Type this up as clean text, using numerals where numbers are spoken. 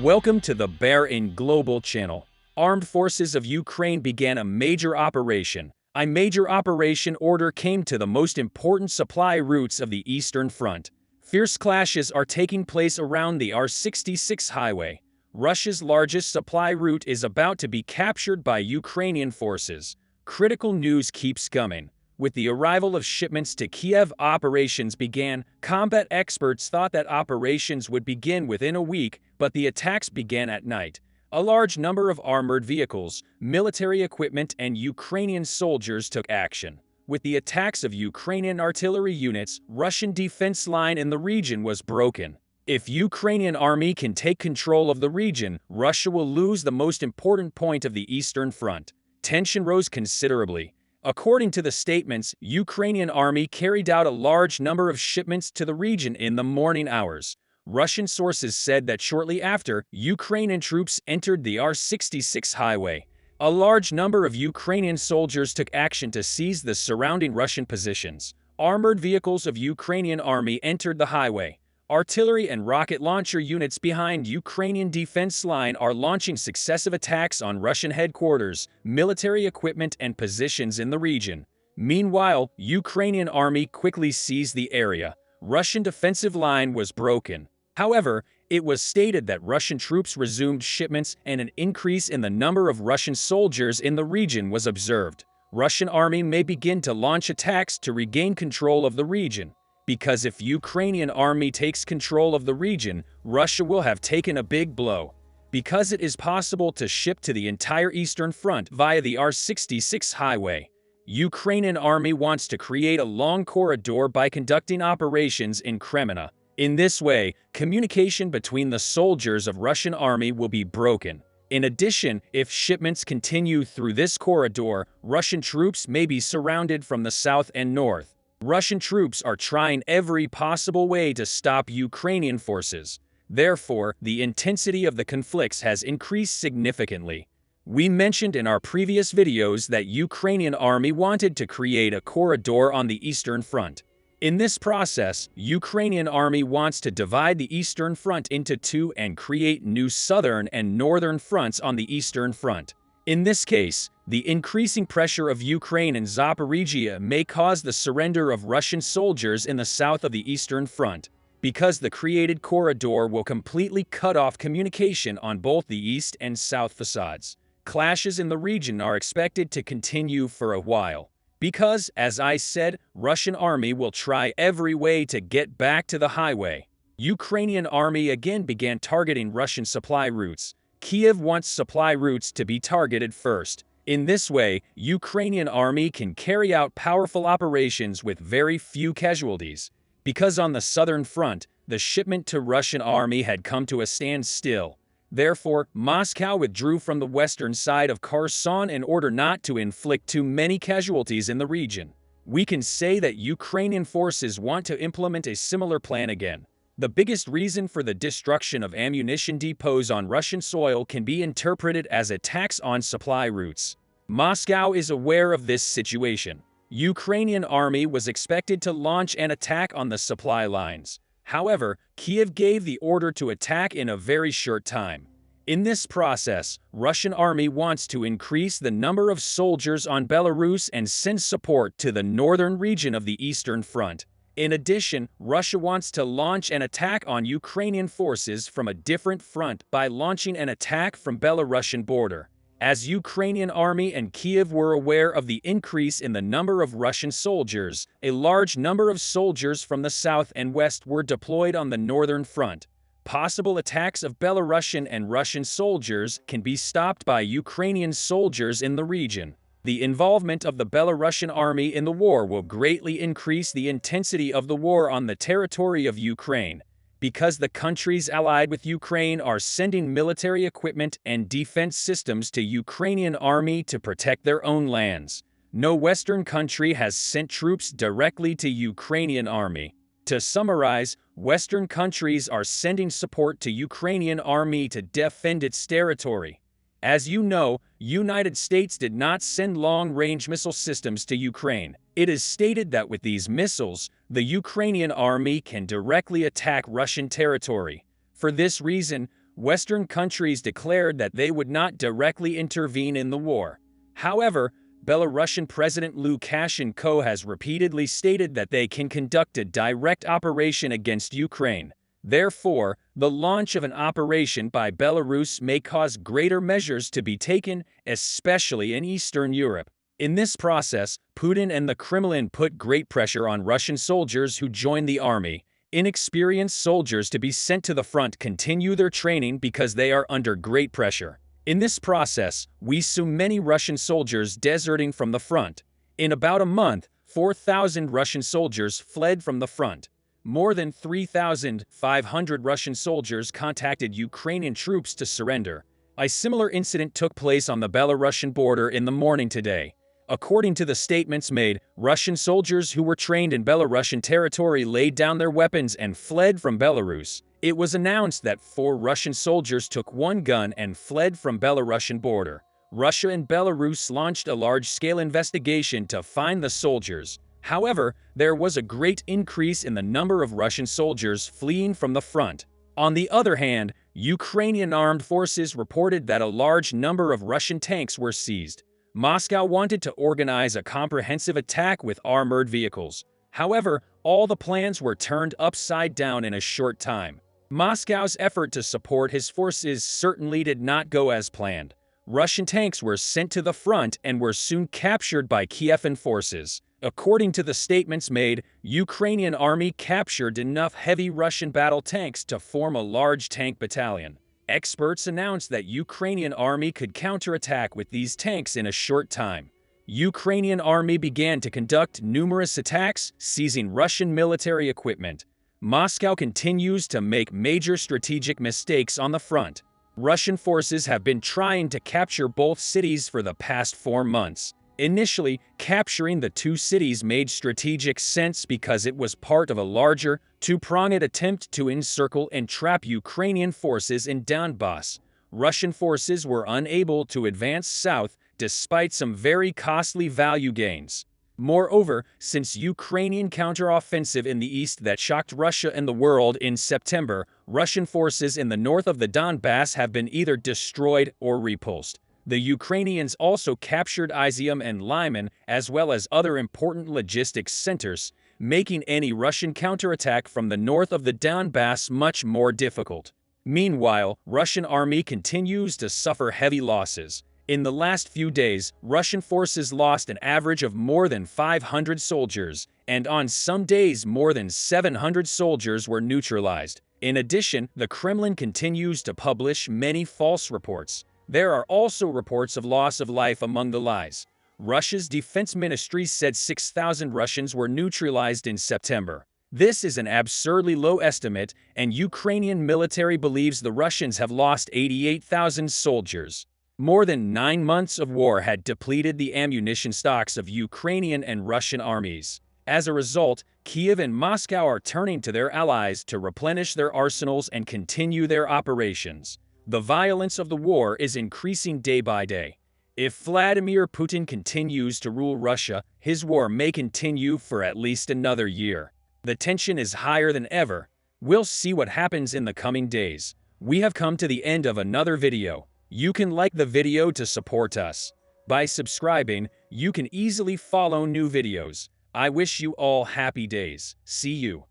Welcome to the Bear in Global channel. Armed forces of Ukraine began a major operation. A major operation order came to the most important supply routes of the Eastern Front. Fierce clashes are taking place around the R66 highway. Russia's largest supply route is about to be captured by Ukrainian forces. Critical news keeps coming. With the arrival of shipments to Kiev, operations began. Combat experts thought that operations would begin within a week, but the attacks began at night. A large number of armored vehicles, military equipment, and Ukrainian soldiers took action. With the attacks of Ukrainian artillery units, Russian defense line in the region was broken. If Ukrainian army can take control of the region, Russia will lose the most important point of the Eastern Front. Tension rose considerably. According to the statements, Ukrainian army carried out a large number of shipments to the region in the morning hours. Russian sources said that shortly after, Ukrainian troops entered the R66 highway. A large number of Ukrainian soldiers took action to seize the surrounding Russian positions. Armored vehicles of Ukrainian army entered the highway. Artillery and rocket launcher units behind Ukrainian defense line are launching successive attacks on Russian headquarters, military equipment, and positions in the region. Meanwhile, Ukrainian army quickly seized the area. Russian defensive line was broken. However, it was stated that Russian troops resumed shipments and an increase in the number of Russian soldiers in the region was observed. Russian army may begin to launch attacks to regain control of the region. Because if Ukrainian army takes control of the region, Russia will have taken a big blow. Because it is possible to ship to the entire Eastern Front via the R66 highway, Ukrainian army wants to create a long corridor by conducting operations in Crimea. In this way, communication between the soldiers of Russian army will be broken. In addition, if shipments continue through this corridor, Russian troops may be surrounded from the south and north. Russian troops are trying every possible way to stop Ukrainian forces. Therefore, the intensity of the conflicts has increased significantly. We mentioned in our previous videos that Ukrainian army wanted to create a corridor on the Eastern Front. In this process, Ukrainian army wants to divide the Eastern Front into two and create new southern and northern fronts on the Eastern Front. In this case, the increasing pressure of Ukraine and Zaporizhia may cause the surrender of Russian soldiers in the south of the Eastern Front, because the created corridor will completely cut off communication on both the east and south facades. Clashes in the region are expected to continue for a while, because, as I said, Russian army will try every way to get back to the highway. Ukrainian army again began targeting Russian supply routes. Kiev wants supply routes to be targeted first. In this way, Ukrainian army can carry out powerful operations with very few casualties. Because on the southern front, the shipment to Russian army had come to a standstill. Therefore, Moscow withdrew from the western side of Kherson in order not to inflict too many casualties in the region. We can say that Ukrainian forces want to implement a similar plan again. The biggest reason for the destruction of ammunition depots on Russian soil can be interpreted as attacks on supply routes. Moscow is aware of this situation. Ukrainian army was expected to launch an attack on the supply lines. However, Kiev gave the order to attack in a very short time. In this process, Russian army wants to increase the number of soldiers on Belarus and send support to the northern region of the Eastern Front. In addition, Russia wants to launch an attack on Ukrainian forces from a different front by launching an attack from Belarusian border. As Ukrainian army and Kiev were aware of the increase in the number of Russian soldiers, a large number of soldiers from the south and west were deployed on the northern front. Possible attacks of Belarusian and Russian soldiers can be stopped by Ukrainian soldiers in the region. The involvement of the Belarusian army in the war will greatly increase the intensity of the war on the territory of Ukraine, because the countries allied with Ukraine are sending military equipment and defense systems to Ukrainian army to protect their own lands. No Western country has sent troops directly to Ukrainian army. To summarize, Western countries are sending support to Ukrainian army to defend its territory. As you know, United States did not send long-range missile systems to Ukraine. It is stated that with these missiles, the Ukrainian army can directly attack Russian territory. For this reason, Western countries declared that they would not directly intervene in the war. However, Belarusian President Lukashenko has repeatedly stated that they can conduct a direct operation against Ukraine. Therefore, the launch of an operation by Belarus may cause greater measures to be taken, especially in Eastern Europe. In this process, Putin and the Kremlin put great pressure on Russian soldiers who join the army. Inexperienced soldiers to be sent to the front continue their training because they are under great pressure. In this process, we saw many Russian soldiers deserting from the front. In about a month, 4,000 Russian soldiers fled from the front. More than 3,500 Russian soldiers contacted Ukrainian troops to surrender. A similar incident took place on the Belarusian border in the morning today. According to the statements made, Russian soldiers who were trained in Belarusian territory laid down their weapons and fled from Belarus. It was announced that 4 Russian soldiers took one gun and fled from Belarusian border. Russia and Belarus launched a large-scale investigation to find the soldiers. However, there was a great increase in the number of Russian soldiers fleeing from the front. On the other hand, Ukrainian armed forces reported that a large number of Russian tanks were seized. Moscow wanted to organize a comprehensive attack with armored vehicles. However, all the plans were turned upside down in a short time. Moscow's effort to support his forces certainly did not go as planned. Russian tanks were sent to the front and were soon captured by Kievan forces. According to the statements made, Ukrainian army captured enough heavy Russian battle tanks to form a large tank battalion. Experts announced that Ukrainian army could counterattack with these tanks in a short time. Ukrainian army began to conduct numerous attacks, seizing Russian military equipment. Moscow continues to make major strategic mistakes on the front. Russian forces have been trying to capture both cities for the past 4 months. Initially, capturing the 2 cities made strategic sense because it was part of a larger, two-pronged attempt to encircle and trap Ukrainian forces in Donbass. Russian forces were unable to advance south despite some very costly value gains. Moreover, since Ukrainian counteroffensive in the east that shocked Russia and the world in September, Russian forces in the north of the Donbass have been either destroyed or repulsed. The Ukrainians also captured Izium and Lyman, as well as other important logistics centers, making any Russian counterattack from the north of the Donbass much more difficult. Meanwhile, Russian army continues to suffer heavy losses. In the last few days, Russian forces lost an average of more than 500 soldiers, and on some days more than 700 soldiers were neutralized. In addition, the Kremlin continues to publish many false reports. There are also reports of loss of life among the lies. Russia's defense ministry said 6,000 Russians were neutralized in September. This is an absurdly low estimate, and Ukrainian military believes the Russians have lost 88,000 soldiers. More than 9 months of war had depleted the ammunition stocks of Ukrainian and Russian armies. As a result, Kiev and Moscow are turning to their allies to replenish their arsenals and continue their operations. The violence of the war is increasing day by day. If Vladimir Putin continues to rule Russia, his war may continue for at least another year. The tension is higher than ever. We'll see what happens in the coming days. We have come to the end of another video. You can like the video to support us. By subscribing, you can easily follow new videos. I wish you all happy days. See you.